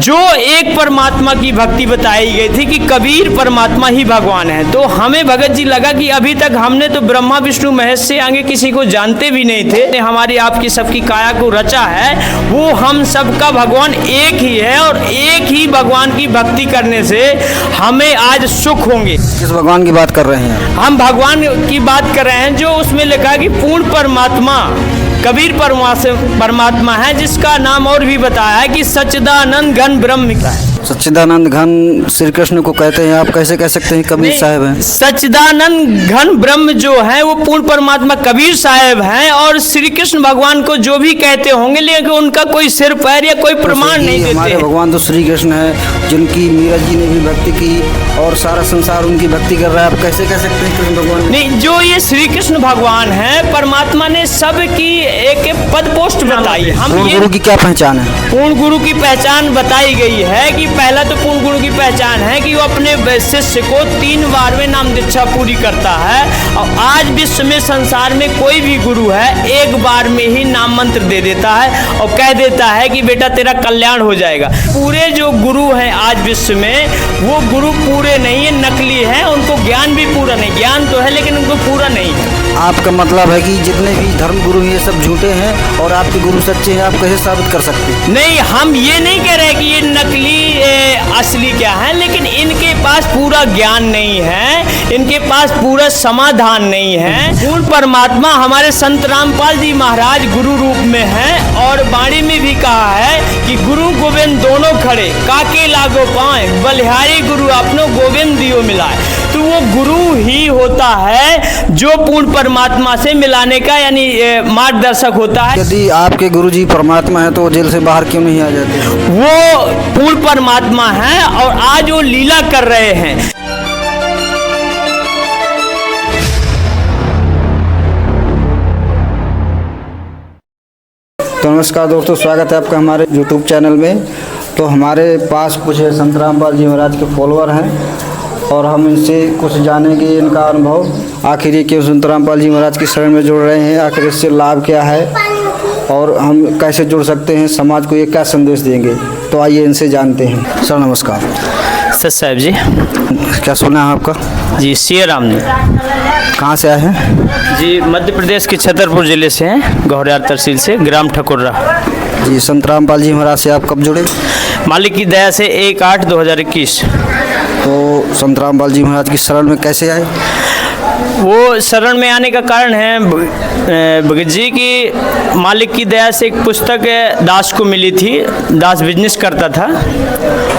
जो एक परमात्मा की भक्ति बताई गई थी कि कबीर परमात्मा ही भगवान है। तो हमें भगत जी लगा कि अभी तक हमने तो ब्रह्मा विष्णु महेश से आगे किसी को जानते भी नहीं थे। हमारी आपकी सबकी काया को रचा है वो हम सबका भगवान एक ही है और एक ही भगवान की भक्ति करने से हमें आज सुख होंगे। किस भगवान की बात कर रहे हैं? हम भगवान की बात कर रहे हैं जो उसमें लिखा है कि पूर्ण परमात्मा कबीर परमात्मा है, जिसका नाम और भी बताया है कि सच्चिदानंद घन ब्रह्म का है। सच्चिदानंद घन श्री कृष्ण को कहते हैं, आप कैसे कह सकते हैं कबीर साहब हैं? सच्चिदानंद घन ब्रह्म जो है वो पूर्ण परमात्मा कबीर साहब हैं और श्री कृष्ण भगवान को जो भी कहते होंगे लेकिन उनका कोई सिर पैर या कोई प्रमाण नहीं देते। हमारे भगवान तो श्री कृष्ण है जिनकी मीरा जी ने भी भक्ति की और सारा संसार उनकी भक्ति कर रहा है। आप कैसे कह सकते हैं कृष्ण भगवान? नहीं, जो ये श्री कृष्ण भगवान है परमात्मा ने सबकी एक पद पोस्ट बताई। पूर्ण गुरु की क्या पहचान है? पूर्ण गुरु की पहचान बताई गई है कि पहला तो पूर्ण गुरु की पहचान है कि वो अपने शिष्य को 3 बार में नाम दीक्षा पूरी करता है और आज विश्व में संसार में कोई भी गुरु है 1 बार में ही नाम मंत्र दे देता है और कह देता है कि बेटा तेरा कल्याण हो जाएगा। पूरे जो गुरु हैं आज विश्व में वो गुरु पूरे नहीं है, नकली है, उनको ज्ञान भी पूरा नहीं। ज्ञान तो है लेकिन उनको पूरा नहीं है। आपका मतलब है कि जितने भी धर्म गुरु ये सब झूठे हैं और आपके गुरु सच्चे हैं, आप कैसे साबित कर सकते हैं? नहीं, हम ये नहीं कह रहे कि ये नकली असली क्या है, लेकिन इनके पास पूरा ज्ञान नहीं है, इनके पास पूरा समाधान नहीं है। पूर्ण परमात्मा हमारे संत रामपाल जी महाराज गुरु रूप में हैं और वाणी में भी कहा है कि गुरु गोविंद दोनों खड़े काके लागो पाए बलिहारी गुरु अपनो गोविंद दियो मिलाए। तो वो गुरु ही होता है जो पूर्ण परमात्मा से मिलाने का यानी मार्गदर्शक होता है। यदि आपके गुरुजी परमात्मा है तो वो जेल से बाहर क्यों नहीं आ जाते? वो पूर्ण परमात्मा है और आज वो लीला कर रहे हैं। तो नमस्कार दोस्तों, स्वागत है आपका हमारे YouTube चैनल में। तो हमारे पास कुछ संत रामपाल जी महाराज के फॉलोअर हैं और हम इनसे कुछ जानेंगे इनका अनुभव। आखिर ये क्यों संत रामपाल जी महाराज की शरण में जुड़ रहे हैं, आखिर इससे लाभ क्या है और हम कैसे जुड़ सकते हैं, समाज को ये क्या संदेश देंगे। तो आइए इनसे जानते हैं। सर नमस्कार। सच साहब जी। क्या सुना है आपका? जी सिया राम ने। कहाँ से आए हैं? जी मध्य प्रदेश के छतरपुर जिले से हैं, गौरियार तहसील से, ग्राम ठकुर्रा। जी संत रामपाल जी महाराज से आप कब जुड़े? मालिक की दया से 1/8/2021। तो संत रामपाल जी महाराज की शरण में कैसे आए? वो शरण में आने का कारण है भगत जी की मालिक की दया से एक पुस्तक दास को मिली थी। दास बिजनेस करता था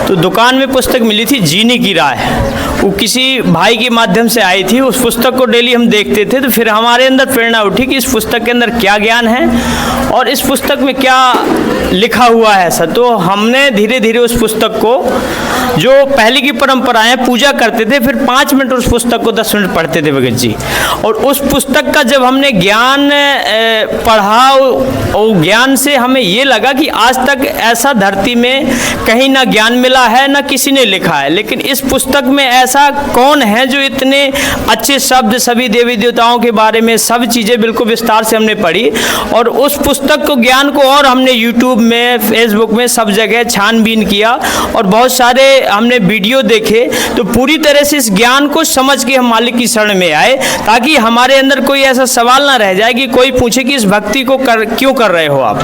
तो दुकान में पुस्तक मिली थी जीने की राह। वो किसी भाई के माध्यम से आई थी। उस पुस्तक को डेली हम देखते थे तो फिर हमारे अंदर प्रेरणा उठी कि इस पुस्तक के अंदर क्या ज्ञान है और इस पुस्तक में क्या लिखा हुआ है ऐसा। तो हमने धीरे धीरे उस पुस्तक को, जो पहले की परंपराएं पूजा करते थे, फिर 5 मिनट उस पुस्तक को 10 मिनट पढ़ते थे भगत जी। और उस पुस्तक का जब हमने ज्ञान पढ़ा और ज्ञान से हमें ये लगा कि आज तक ऐसा धरती में कहीं ना ज्ञान मिला है ना किसी ने लिखा है, लेकिन इस पुस्तक में ऐसा कौन है जो इतने अच्छे शब्द, सभी देवी देवताओं के बारे में सब चीज़ें बिल्कुल विस्तार से हमने पढ़ी। और उस पुस्तक को, ज्ञान को और हमने यूट्यूब में, फेसबुक में सब जगह छानबीन किया और बहुत सारे हमने वीडियो देखे। तो पूरी तरह से इस ज्ञान को समझ के हम मालिक की शरण में आए ताकि हमारे अंदर कोई ऐसा सवाल ना रह जाए कि कोई पूछे कि इस भक्ति को क्यों कर रहे हो आप।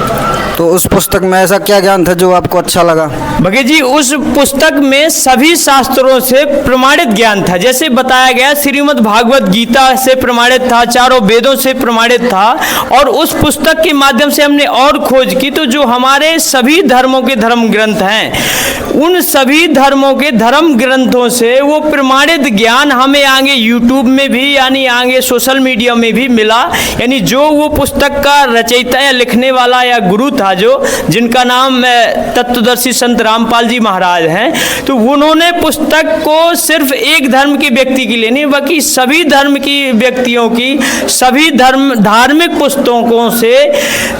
तो उस पुस्तक में ऐसा क्या ज्ञान था जो आपको अच्छा लगा? भगत जी उस पुस्तक में सभी शास्त्रों से प्रमाणित ज्ञान था। जैसे बताया गया श्रीमद् भागवत गीता से प्रमाणित था, चारों वेदों से प्रमाणित था। और उस पुस्तक के माध्यम से हमने और खोज की तो जो हमारे सभी धर्मों के धर्म ग्रंथ हैं उन सभी धर्मों के धर्म ग्रंथों से वो प्रमाणित ज्ञान हमें आगे यूट्यूब में भी यानी आगे सोशल मीडिया में भी मिला। यानी जो वो पुस्तक का रचयिता या लिखने वाला या गुरु था जो जिनका नाम तत्वदर्शी संत रामपाल जी महाराज हैं, तो उन्होंने पुस्तक को सिर्फ एक धर्म के व्यक्ति के लिए नहीं बल्कि सभी धर्म की व्यक्तियों की, सभी धार्मिक पुस्तकों से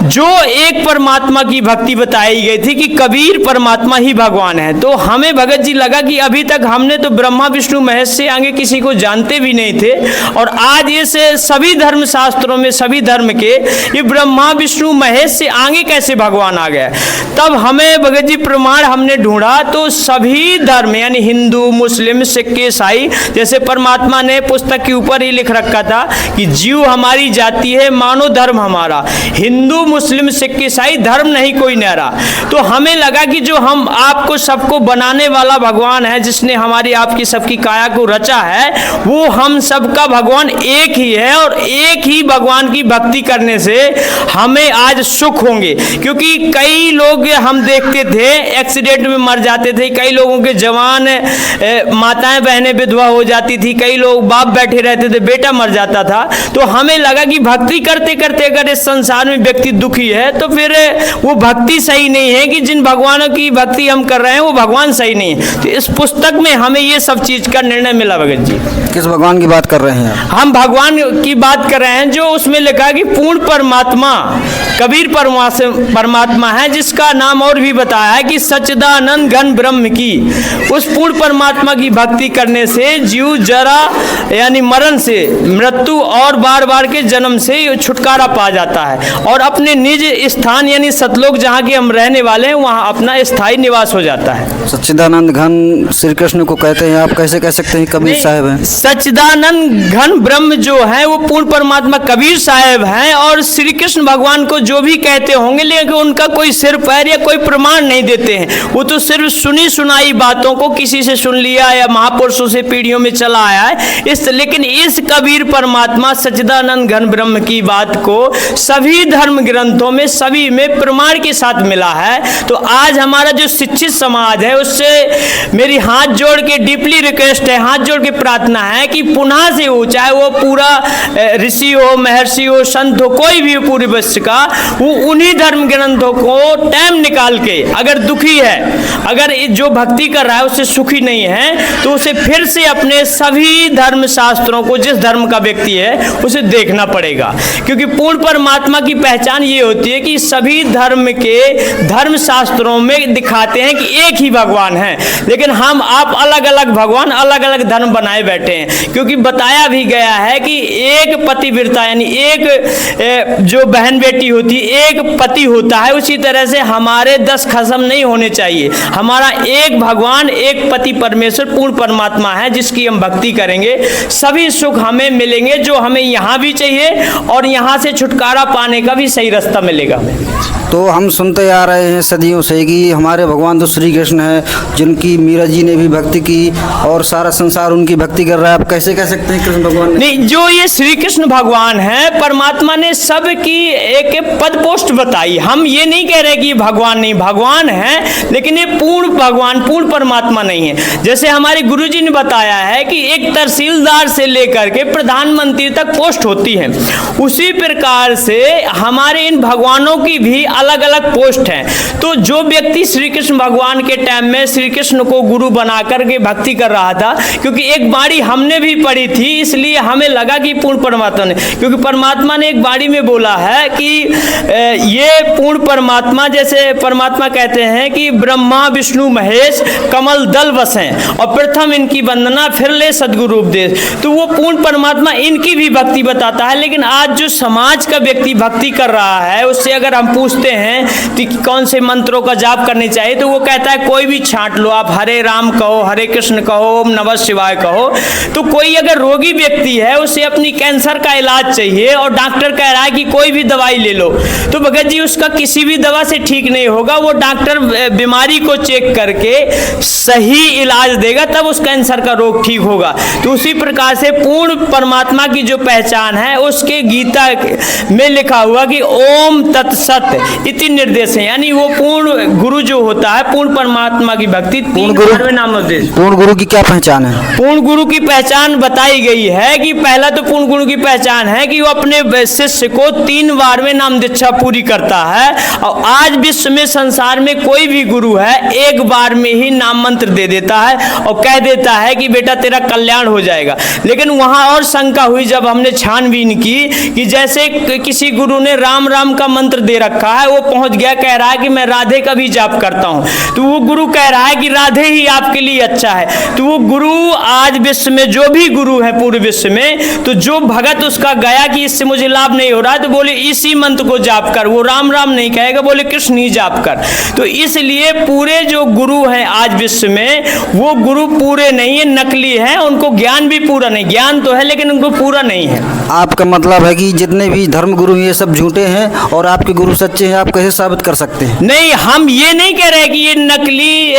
जो एक परमात्मा की भक्ति बताई गई थी कि कबीर परमात्मा ही भगवान है। तो हमें भगत जी लगा कि अभी तक हमने तो ब्रह्मा विष्णु महेश से आगे किसी को जानते भी नहीं थे, और आज ये से सभी धर्म शास्त्रों में सभी धर्म के ये ब्रह्मा विष्णु महेश से आगे कैसे भगवान आ गया। तब हमें भगत जी प्रमाण हमने ढूंढा, तो सभी धर्म यानी हिंदू मुस्लिम सिख ईसाई, जैसे परमात्मा ने पुस्तक के ऊपर ही लिख रखा था कि जीव हमारी जाति है, मानो धर्म हमारा, हिंदू मुस्लिम सिख ईसाई धर्म नहीं कोई न्यारा। तो हमें लगा कि जो हम आपको सबको बनाने वाला भगवान है, जिसने हमारी आपकी सबकी काया को रचा है, वो हम सबका भगवान एक ही है, और एक ही भगवान की भक्ति करने से हमें आज सुख होंगे। क्योंकि कई लोग हम देखते थे एक्सीडेंट में मर जाते थे, कई लोगों के जवान माताएं बहनें विधवा हो जाती थी, कई लोग बाप बैठे रहते थे, बेटा मर जाता था। तो हमें लगा कि भक्ति करते करते अगर इस संसार में व्यक्ति दुखी है तो फिर वो भक्ति सही नहीं है, कि जिन भगवानों की भक्ति हम कर रहे हैं वो भगवान सही नहीं है। तो इस पुस्तक में हमें ये सब चीज का निर्णय मिला भगत जी। किस भगवान की बात कर रहे हैं आप? हम भगवान की बात कर रहे हैं जो उसमें लिखा है कि पूर्ण परमात्मा कबीर परमात्मा है, जिसका नाम और भी बताया है कि सच्चिदानंद घन ब्रह्म की। उस पूर्ण परमात्मा की भक्ति करने से जीव जरा यानी मरण से, मृत्यु और बार बार के जन्म से छुटकारा पा जाता है, और अपने निज स्थान यानी सतलोक जहाँ के हम रहने वाले हैं वहाँ अपना स्थायी निवास हो जाता है। सच्चिदानंद घन श्री कृष्ण को कहते हैं, आप कैसे कह सकते हैं कबीर साहब हैं? सच्चिदानंद घन ब्रह्म जो है वो पूर्ण परमात्मा कबीर साहब हैं, और श्री कृष्ण भगवान को जो भी कहते होंगे, लेकिन उनका कोई सिर पैर या कोई प्रमाण नहीं देते हैं। वो तो सिर्फ सुनी सुनाई बातों को किसी से सुन लिया या महापुरुषों से पीढ़ियों में चला आया है। लेकिन इस कबीर परमात्मा सच्चिदानंद घन ब्रह्म की बात को सभी धर्म ग्रंथों में सभी में प्रमाण के साथ मिला है। तो आज हमारा जो शिक्षित समाज है उससे मेरी हाथ जोड़ के डीपली रिक्वेस्ट है, हाथ जोड़ के प्रार्थना है कि पुनः से हो, चाहे वो पूरा ऋषि हो, महर्षि हो, संत हो, कोई भी हो पूरे विश्व का, वो उन्हीं धर्म ग्रंथों को टाइम निकाल के, अगर दुखी है, अगर जो भक्ति कर रहा है उससे सुखी नहीं है, तो उसे फिर से अपने सभी धर्म शास्त्रों को, जिस धर्म का व्यक्ति है उसे देखना पड़ेगा। क्योंकि पूर्ण परमात्मा की पहचान ये होती है कि सभी धर्म के धर्म शास्त्रों में दिखाते हैं कि एक ही भगवान है, लेकिन हम आप अलग अलग भगवान अलग अलग धर्म बनाए बैठे हैं। क्योंकि बताया भी गया है कि एक पतिव्रता यानी एक जो बहन बेटी होती है, एक पति होता है, उसी तरह से हमारे 10 खसम नहीं होने चाहिए। हमारा एक भगवान, एक पति परमेश्वर पूर्ण परमात्मा है, जिसकी हम भक्ति करेंगे सभी सुख हमें मिलेंगे, जो हमें यहाँ भी चाहिए और यहाँ से छुटकारा पाने का भी सही रास्ता मिलेगा हमें। तो हम सुनते आ रहे हैं सदियों से कि हमारे भगवान तो श्री कृष्ण है, जिनकी मीरा जी ने भी भक्ति की और सारा संसार उनकी भक्ति कर रहा है। आप कैसे कह सकते हैं कृष्ण भगवान? नहीं, जो ये श्री कृष्ण भगवान है, परमात्मा ने सब की एक पद पोस्ट बताई। हम ये नहीं कह रहे कि भगवान नहीं, भगवान है, लेकिन ये पूर्ण भगवान पूर्ण परमात्मा नहीं है। जैसे हमारे गुरु जी ने बताया है कि एक तहसीलदार से लेकर के प्रधानमंत्री तक पोस्ट होती है, उसी प्रकार से हमारे इन भगवानों की भी अलग अलग पोस्ट हैं। तो जो व्यक्ति श्री कृष्ण भगवान के टाइम में श्री कृष्ण को गुरु बना करके भक्ति कर रहा था, क्योंकि एक बाणी हमने भी पढ़ी थी, इसलिए हमें लगा कि पूर्ण परमात्मा ने, क्योंकि परमात्मा ने एक बाणी में बोला है कि ये पूर्ण परमात्मा, जैसे परमात्मा कहते हैं कि ब्रह्मा विष्णु महेश कमल दल बसें और प्रथम इनकी वंदना फिर ले सदगुरु उपदेश। तो वो पूर्ण परमात्मा इनकी भी भक्ति बताता है। लेकिन आज जो समाज का व्यक्ति भक्ति कर रहा है, उससे अगर हम पूछते हैं कि कौन से मंत्रों का जाप करनी चाहिए, तो वो कहता है कोई भी छांट लो, आप हरे राम कहो, हरे कृष्ण कहो, ओम नमः शिवाय कहो। तो कोई अगर रोगी व्यक्ति है, उसे अपनी कैंसर का इलाज चाहिए और डॉक्टर कह रहा है कि कोई भी दवाई ले लो, तो भगत जी उसका किसी भी दवा से ठीक नहीं होगा। वो डॉक्टर बीमारी को चेक करके सही इलाज देगा, तब उस कैंसर का रोग ठीक होगा। तो उसी प्रकार से पूर्ण परमात्मा की जो पहचान है, उसके गीता में लिखा हुआ कि ओम तत्सत इति निर्देश है, यानी वो पूर्ण गुरु जो होता है, पूर्ण परमात्मा की भक्ति, पूर्ण गुरु की क्या पहचान है? पूर्ण गुरु की पहचान बताई गई है कि पहला तो पूर्ण गुरु की पहचान है कि वो अपने शिष्य को 3 बार में नाम दीक्षा पूरी करता है। और आज विश्व में संसार में कोई भी गुरु है 1 बार में ही नाम मंत्र दे देता है और कह देता है कि बेटा तेरा कल्याण हो जाएगा। लेकिन वहां और शंका हुई जब हमने छानबीन की कि जैसे किसी गुरु ने राम राम का मंत्र दे रखा है, वो पहुंच गया कह रहा है कि मैं राधे का भी जाप करता हूं, तो वो गुरु कह रहा है कि राधे ही आपके लिए अच्छा है। तो वो गुरु आज विश्व में जो भी गुरु है पूरे विश्व में, तो जो भगत उसका गया कि इससे मुझे लाभ नहीं हो रहा है, तो बोले इसी मंत्र को जाप कर। वो राम राम नहीं कहेगा, बोले कृष्ण ही जाप कर। तो इसलिए पूरे जो गुरु हैं आज विश्व में, वो गुरु पूरे नहीं है, नकली है। उनको ज्ञान भी पूरा नहीं, ज्ञान तो है लेकिन उनको पूरा नहीं है। आपका मतलब है कि जितने भी धर्म गुरु ये सब झूठे हैं और आपके गुरु सच्चे हैं, आप कैसे साबित कर सकते हैं? नहीं, हम ये नहीं कह रहे कि ये नकली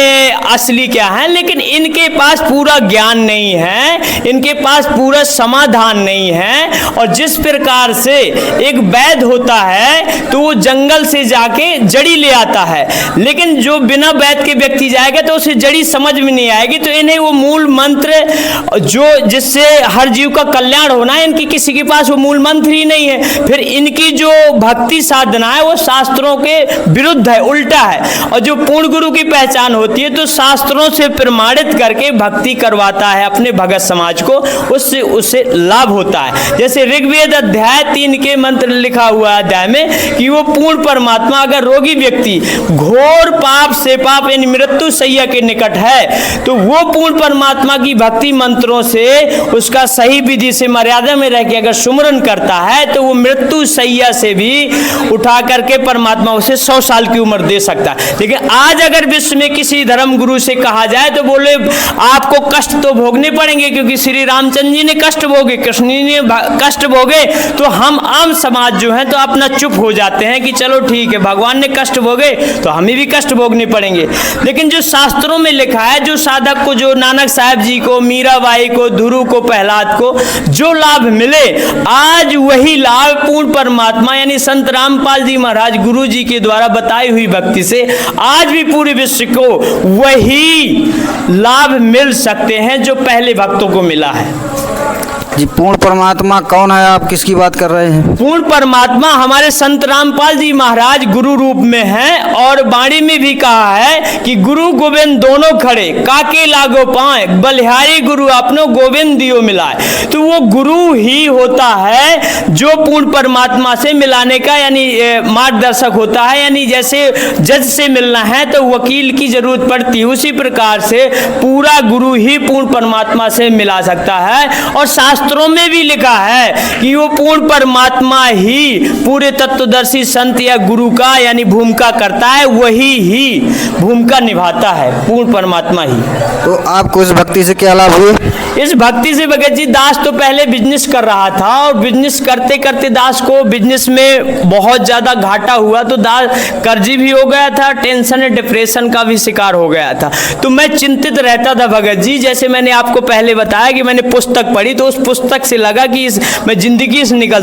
असली क्या है, लेकिन इनके पास पूरा ज्ञान नहीं है, इनके पास पूरा समाधान नहीं है। और जिस प्रकार से एक वैद्य होता है तो वो जंगल से जाके जड़ी ले आता है, लेकिन जो बिना वैद्य के व्यक्ति जाएगा तो उसे जड़ी समझ में नहीं आएगी। तो इन्हें वो मूल मंत्र जो जिससे हर जीव का कल्याण होना है, इनकी किसी के पास वो मूल मंत्र ही नहीं है। फिर इनकी जो भक्ति साधना है वो शास्त्रों के विरुद्ध है, उल्टा है। और जो पूर्ण गुरु की पहचान होती है तो शास्त्रों से प्रमाणित करके भक्ति करवाता है अपने भगत समाज को, उससे उसे लाभ होता है। जैसे ऋग्वेद अध्याय 3 के मंत्र लिखा हुआ अध्याय में कि वो पूर्ण परमात्मा, अगर रोगी व्यक्ति घोर पाप से पाप यानी मृत्यु सैया के निकट है, तो वो पूर्ण परमात्मा की भक्ति मंत्रों से उसका सही विधि से मर्यादा में रह के अगर सुमरन करता है, तो वो मृत्यु सैया से भी उठा करके परमात्मा उसे 100 साल की उम्र दे सकता है। लेकिन आज अगर विश्व में किसी धर्म गुरु से कहा जाए तो बोले आपको कष्ट तो भोगने पड़ेंगे, क्योंकि श्री रामचंद्र जी ने कष्ट भोगे, कृष्ण जी ने कष्ट भोगे, तो हम आम समाज जो है तो अपना चुप हो जाते हैं कि चलो ठीक है, भगवान ने कष्ट भोगे तो हमें भी कष्ट भोगने पड़ेंगे। लेकिन जो शास्त्रों में लिखा है, जो साधक को, जो नानक साहब जी को, मीराबाई को, ध्रुव को, प्रहलाद को जो लाभ मिले, आज वही लाभ पूर्ण परमात्मा यानी संत रामपाल जी महाराज गुरु जी के द्वारा बताई हुई भक्ति से आज भी पूरे विश्व को वही लाभ मिल सकते हैं जो पहले भक्तों को मिला है। जी, पूर्ण परमात्मा कौन है? आप किसकी बात कर रहे हैं? पूर्ण परमात्मा हमारे संत रामपाल जी महाराज गुरु रूप में हैं, और वाणी में भी कहा है कि गुरु गोविंद दोनों खड़े, काके लागो पाए, बलिहारी गुरु अपनो गोविंद दियो मिलाए। तो वो गुरु ही होता है जो पूर्ण परमात्मा से मिलाने का यानी मार्गदर्शक होता है। यानी जैसे जज से मिलना है तो वकील की जरूरत पड़ती है, उसी प्रकार से पूरा गुरु ही पूर्ण परमात्मा से मिला सकता है। और शास्त्रों में भी लिखा है कि वो पूर्ण परमात्मा ही पूरे तत्वदर्शी संत या गुरु का यानी भूमिका करता है, वही ही भूमिका निभाता है, पूर्ण परमात्मा ही। तो आपको इस भक्ति से क्या लाभ हुए? इस भक्ति से भगत जी, दास तो पहले बिजनेस कर रहा था और बिजनेस करते करते दास को बिजनेस में बहुत ज्यादा घाटा हुआ, तो दास कर्जी भी हो गया था, टेंशन और डिप्रेशन का भी शिकार हो गया था। तो मैं चिंतित रहता था भगत जी। जैसे मैंने आपको पहले बताया कि मैंने पुस्तक पढ़ी, तो उस पुस्तक से लगा कि मैं जिंदगी से निकल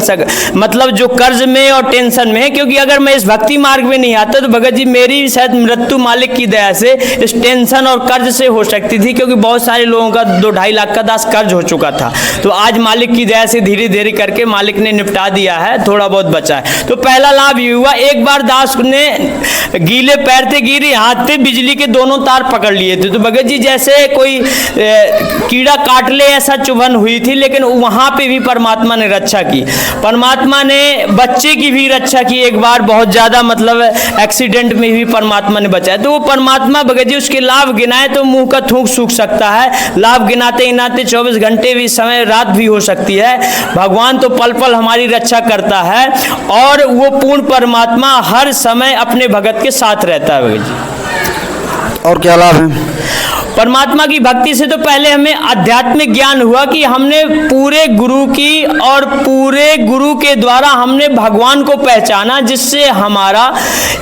मतलब जो कर्ज में और टेंशन में है, क्योंकि अगर मैं इस भक्ति मार्ग में नहीं आता तो भगत जी मेरी शायद मृत्यु मालिक की दया से इस टेंशन और कर्ज से हो सकती थी, क्योंकि बहुत सारे लोगों का 2-2.5 लाख का दास कर्ज हो चुका था। तो आज मालिक की दया से धीरे धीरे करके मालिक ने निपटा दिया है, थोड़ा बहुत बचा है। तो पहला लाभ ये हुआ, एक बार दास ने गीले पैर थे, गिरे हाथ थे, बिजली के दोनों तार पकड़ लिए थे। तो भगत जी जैसे कोई कीड़ा काट ले ऐसा चुभन हुई थी, लेकिन वहां पे भी परमात्मा ने रक्षा की। परमात्मा ने बच्चे की भी रक्षा की, एक बार बहुत ज्यादा मतलब एक्सीडेंट में भी परमात्मा ने बचाया। तो वो परमात्मा भगत जी उसके लाभ गिनाए तो मुंह का थूक सूख सकता है, लाभ गिनाते गिनाते 24 घंटे भी समय रात भी हो सकती है। भगवान तो पल पल हमारी रक्षा करता है, और वो पूर्ण परमात्मा हर समय अपने भगत के साथ रहता है भगत जी। और क्या लाभ है? परमात्मा की भक्ति से तो पहले हमें आध्यात्मिक ज्ञान हुआ कि हमने पूरे गुरु की और पूरे गुरु के द्वारा हमने भगवान को पहचाना, जिससे हमारा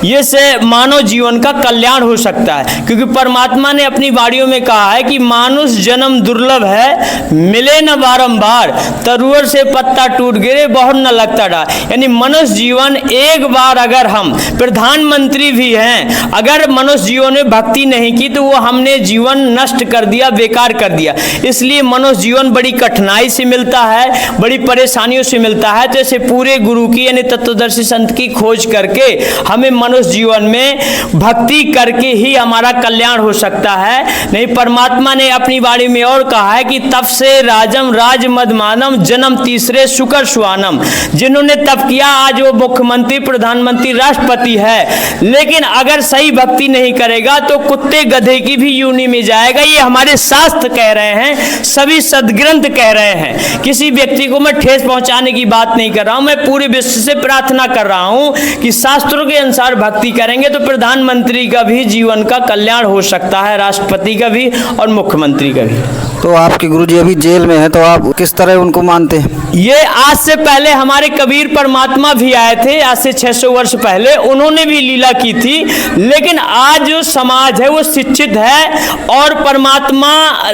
ये से मानव जीवन का कल्याण हो सकता है। क्योंकि परमात्मा ने अपनी वाणियों में कहा है कि मानुष जन्म दुर्लभ है, मिले न बारंबार, तरुअर से पत्ता टूट गिरे बहुत न लगता डार। यानी मनुष्य जीवन एक बार, अगर हम प्रधानमंत्री भी हैं, अगर मनुष्य जीवन में भक्ति नहीं की तो वो हमने जीवन जीवन नष्ट कर दिया, बेकार कर दिया। इसलिए मनुष्य जीवन बड़ी कठिनाई से मिलता है, बड़ी परेशानियों से मिलता है। तो ऐसे पूरे गुरु की यानी तत्वदर्शी संत की खोज करके हमें मनुष्य जीवन में भक्ति करके ही हमारा कल्याण हो सकता है। नहीं, परमात्मा ने अपनी वाणी में और कहा है कि तप से राजम राज मदमानम जन्म तीसरे शुकर सुहानम। जिन्होंने तप किया आज वो मुख्यमंत्री, प्रधानमंत्री, राष्ट्रपति है, लेकिन अगर सही भक्ति नहीं करेगा तो कुत्ते गधे की भी यूनी में जाएगा। ये हमारे शास्त्र कह रहे हैं, सभी सदग्रंथ कह रहे हैं। किसी व्यक्ति को मैं ठेस पहुंचाने की बात नहीं कर रहा हूं, मैं पूरे विश्व से प्रार्थना कर रहा हूं कि शास्त्रों के अनुसार भक्ति करेंगे तो प्रधानमंत्री का भी जीवन का कल्याण हो सकता है, राष्ट्रपति का भी और मुख्यमंत्री का भी। तो आपके गुरुजी अभी जेल में हैं, तो आप किस तरह उनको मानते हैं? ये आज से पहले हमारे कबीर परमात्मा भी आए थे, आज से 600 वर्ष पहले, उन्होंने भी लीला की थी। लेकिन आज जो समाज है वो शिक्षित है और परमात्मा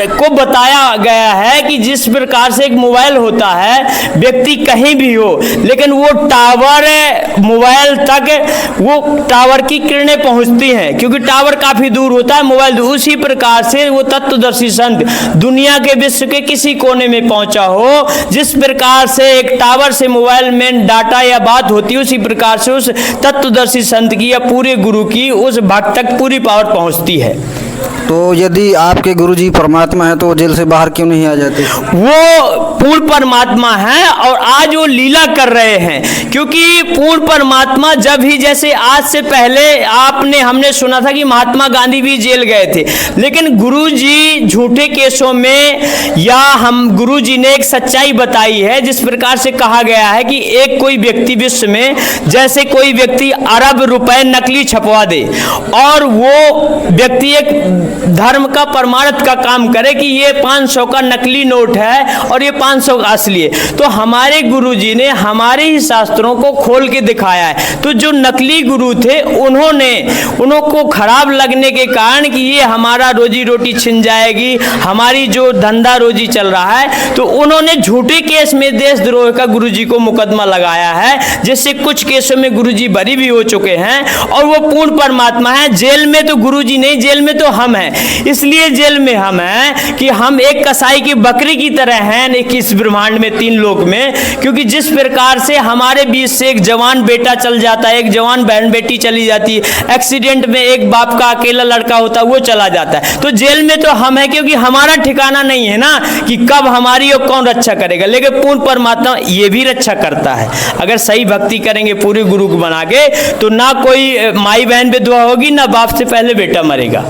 को बताया गया है कि जिस प्रकार से एक मोबाइल होता है, व्यक्ति कहीं भी हो लेकिन वो टावर मोबाइल तक वो टावर की किरणें पहुंचती हैं, क्योंकि टावर काफी दूर होता है, मोबाइल। उसी प्रकार से वो तत्वदर्शी संत दुनिया के विश्व के किसी कोने में पहुंचा हो, जिस प्रकार से एक टावर से मोबाइल में डाटा या बात होती है, उसी प्रकार से उस तत्वदर्शी संत की या पूरे गुरु की उस भक्त तक पूरी पावर पहुंचती है। तो यदि आपके गुरुजी परमात्मा है तो वो जेल से बाहर क्यों नहीं आ जाते? वो पूर्ण परमात्मा है और आज वो लीला कर रहे हैं, क्योंकि पूर्ण परमात्मा जब ही, जैसे आज से पहले हमने सुना था कि महात्मा गांधी भी जेल गए थे, लेकिन गुरुजी झूठे केसों में या गुरुजी ने एक सच्चाई बताई है। जिस प्रकार से कहा गया है कि एक कोई व्यक्ति विश्व में, जैसे कोई व्यक्ति अरब रुपए नकली छपवा दे और वो व्यक्ति एक धर्म का परमार्थ का काम करे कि ये 500 का नकली नोट है और ये 500 का असली है, तो हमारे गुरुजी ने हमारे ही शास्त्रों को खोल के दिखाया है। तो जो नकली गुरु थे उनको खराब लगने के कारण कि ये हमारा रोजी रोटी छिन जाएगी, हमारी जो धंधा रोजी चल रहा है, तो उन्होंने झूठे केस में देशद्रोह का गुरुजी को मुकदमा लगाया है, जिससे कुछ केसों में गुरुजी बरी भी हो चुके हैं। और वो पूर्ण परमात्मा है। जेल में तो गुरुजी नहीं, जेल में तो हम हैं। इसलिए जेल में हम हैं कि हम एक कसाई की बकरी की तरह हैं इस ब्रह्मांड में, 3 लोक में। क्योंकि जिस प्रकार से हमारे बीच से एक जवान बेटा चल जाता है, एक जवान बहन बेटी चली जाती है, एक्सीडेंट में एक बाप का अकेला लड़का होता है वो चला जाता है, तो जेल में तो हम हैं, क्योंकि हमारा ठिकाना नहीं है ना कि कब हमारी और कौन रक्षा करेगा। लेकिन पूर्ण परमात्मा ये भी रक्षा करता है। अगर सही भक्ति करेंगे पूरे गुरु को बना के, तो ना कोई माई बहन विधवा होगी, ना बाप से पहले बेटा मरेगा।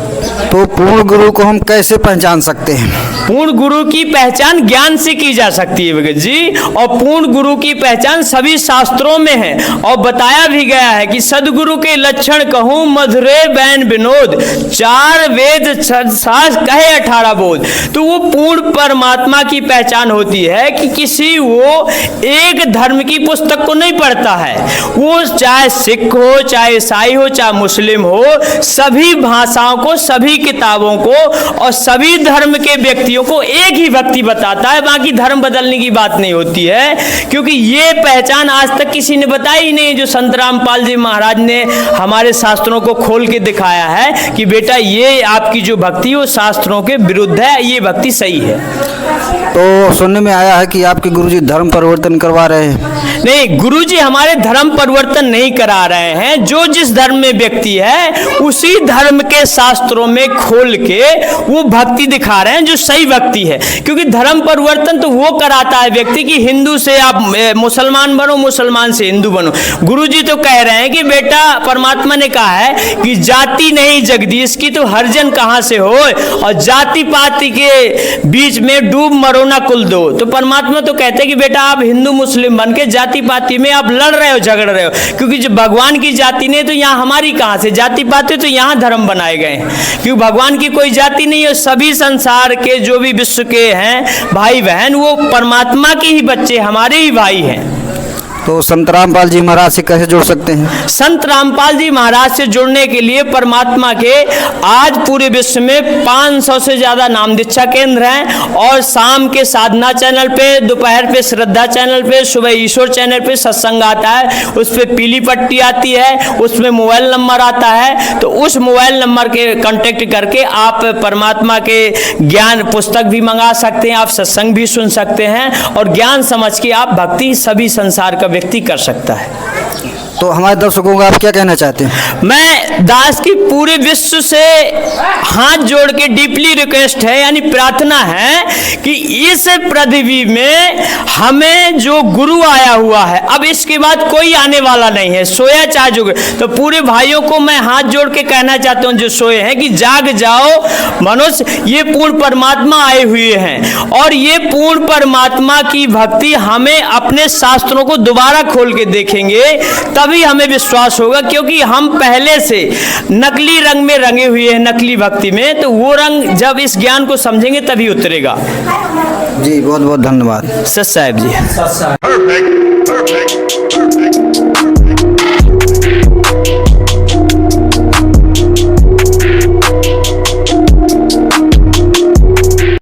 तो पूर्ण गुरु को हम कैसे पहचान सकते हैं? पूर्ण गुरु की पहचान ज्ञान से की जा सकती है भगत जी, और पूर्ण गुरु की पहचान सभी शास्त्रों में है और बताया भी गया है कि सदगुरु के लक्षण कहूं मधुरे बैन विनोद, 4 वेद शास्त्र कहे 18 बोध। तो वो पूर्ण परमात्मा की पहचान होती है कि किसी वो एक धर्म की पुस्तक को नहीं पढ़ता है, वो चाहे सिख हो, चाहे ईसाई हो, चाहे मुस्लिम हो, सभी भाषाओं को, सभी किताबों को और सभी धर्म के व्यक्तियों को एक ही भक्ति बताता है। बाकी धर्म बदलने की बात नहीं होती है, क्योंकि ये पहचान आज तक किसी ने बताई ही नहीं। जो संत रामपाल जी महाराज ने हमारे शास्त्रों को खोल के दिखाया है कि बेटा ये आपकी जो भक्ति वो शास्त्रों के विरुद्ध है, ये भक्ति सही है। तो सुनने में आया है कि आपके गुरुजी धर्म परिवर्तन करवा रहे हैं। नहीं, गुरुजी हमारे धर्म परिवर्तन नहीं करा रहे हैं। जो जिस धर्म में व्यक्ति है उसी धर्म के शास्त्रों में खोल के वो भक्ति दिखा रहे हैं जो सही भक्ति है। क्योंकि धर्म परिवर्तन तो वो कराता है व्यक्ति कि हिंदू से आप मुसलमान बनो, मुसलमान से हिंदू बनो। गुरुजी तो कह रहे हैं कि बेटा परमात्मा ने कहा है कि जाति नहीं जगदीश की तो हरिजन कहां से हो, और जाति पाति के बीच में डूब मरो ना कुल दो। तो परमात्मा तो कहते हैं कि बेटा आप हिंदू मुस्लिम बन के जाति पाति में आप लड़ रहे हो, झगड़ रहे हो, क्योंकि जो भगवान की जाति नहीं तो यहाँ हमारी कहां से जाति पाति, तो यहाँ धर्म बनाए गए हैं। क्योंकि भगवान की कोई जाति नहीं है, सभी संसार के जो भी विश्व के हैं भाई बहन वो परमात्मा के ही बच्चे, हमारे ही भाई हैं। तो संत रामपाल जी महाराज से कैसे जुड़ सकते हैं? संत रामपाल जी महाराज से जुड़ने के लिए परमात्मा के आज पूरे विश्व में 500 से ज़्यादा नाम दीक्षा केंद्र हैं और शाम के साधना चैनल पे, दोपहर पे श्रद्धा चैनल पे, सुबह ईश्वर चैनल पे सत्संग आता है। उस पर पीली पट्टी आती है, उसमें मोबाइल नंबर आता है। तो उस मोबाइल नंबर के कांटेक्ट करके आप परमात्मा के ज्ञान पुस्तक भी मंगा सकते हैं, आप सत्संग भी सुन सकते हैं और ज्ञान समझ के आप भक्ति सभी संसार का व्यक्ति कर सकता है। तो हमारे दर्शकों को आप क्या कहना चाहते हैं? मैं दास की पूरे विश्व से हाथ जोड़ के डीपली रिक्वेस्ट है, यानी प्रार्थना है कि इस पृथ्वी में हमें जो गुरु आया हुआ है, अब इसके बाद कोई आने वाला नहीं है, सोया चाहे जो। तो पूरे भाइयों को मैं हाथ जोड़ के कहना चाहता हूं जो सोए हैं कि जाग जाओ मनुष्य, ये पूर्ण परमात्मा आए हुए हैं और ये पूर्ण परमात्मा की भक्ति हमें अपने शास्त्रों को दोबारा खोल के देखेंगे तभी हमें विश्वास होगा, क्योंकि हम पहले से नकली रंग में रंगे हुए हैं, नकली भक्ति में। तो वो रंग जब इस ज्ञान को समझेंगे तभी उतरेगा। जी बहुत बहुत धन्यवाद सत साहिब जी। Perfect.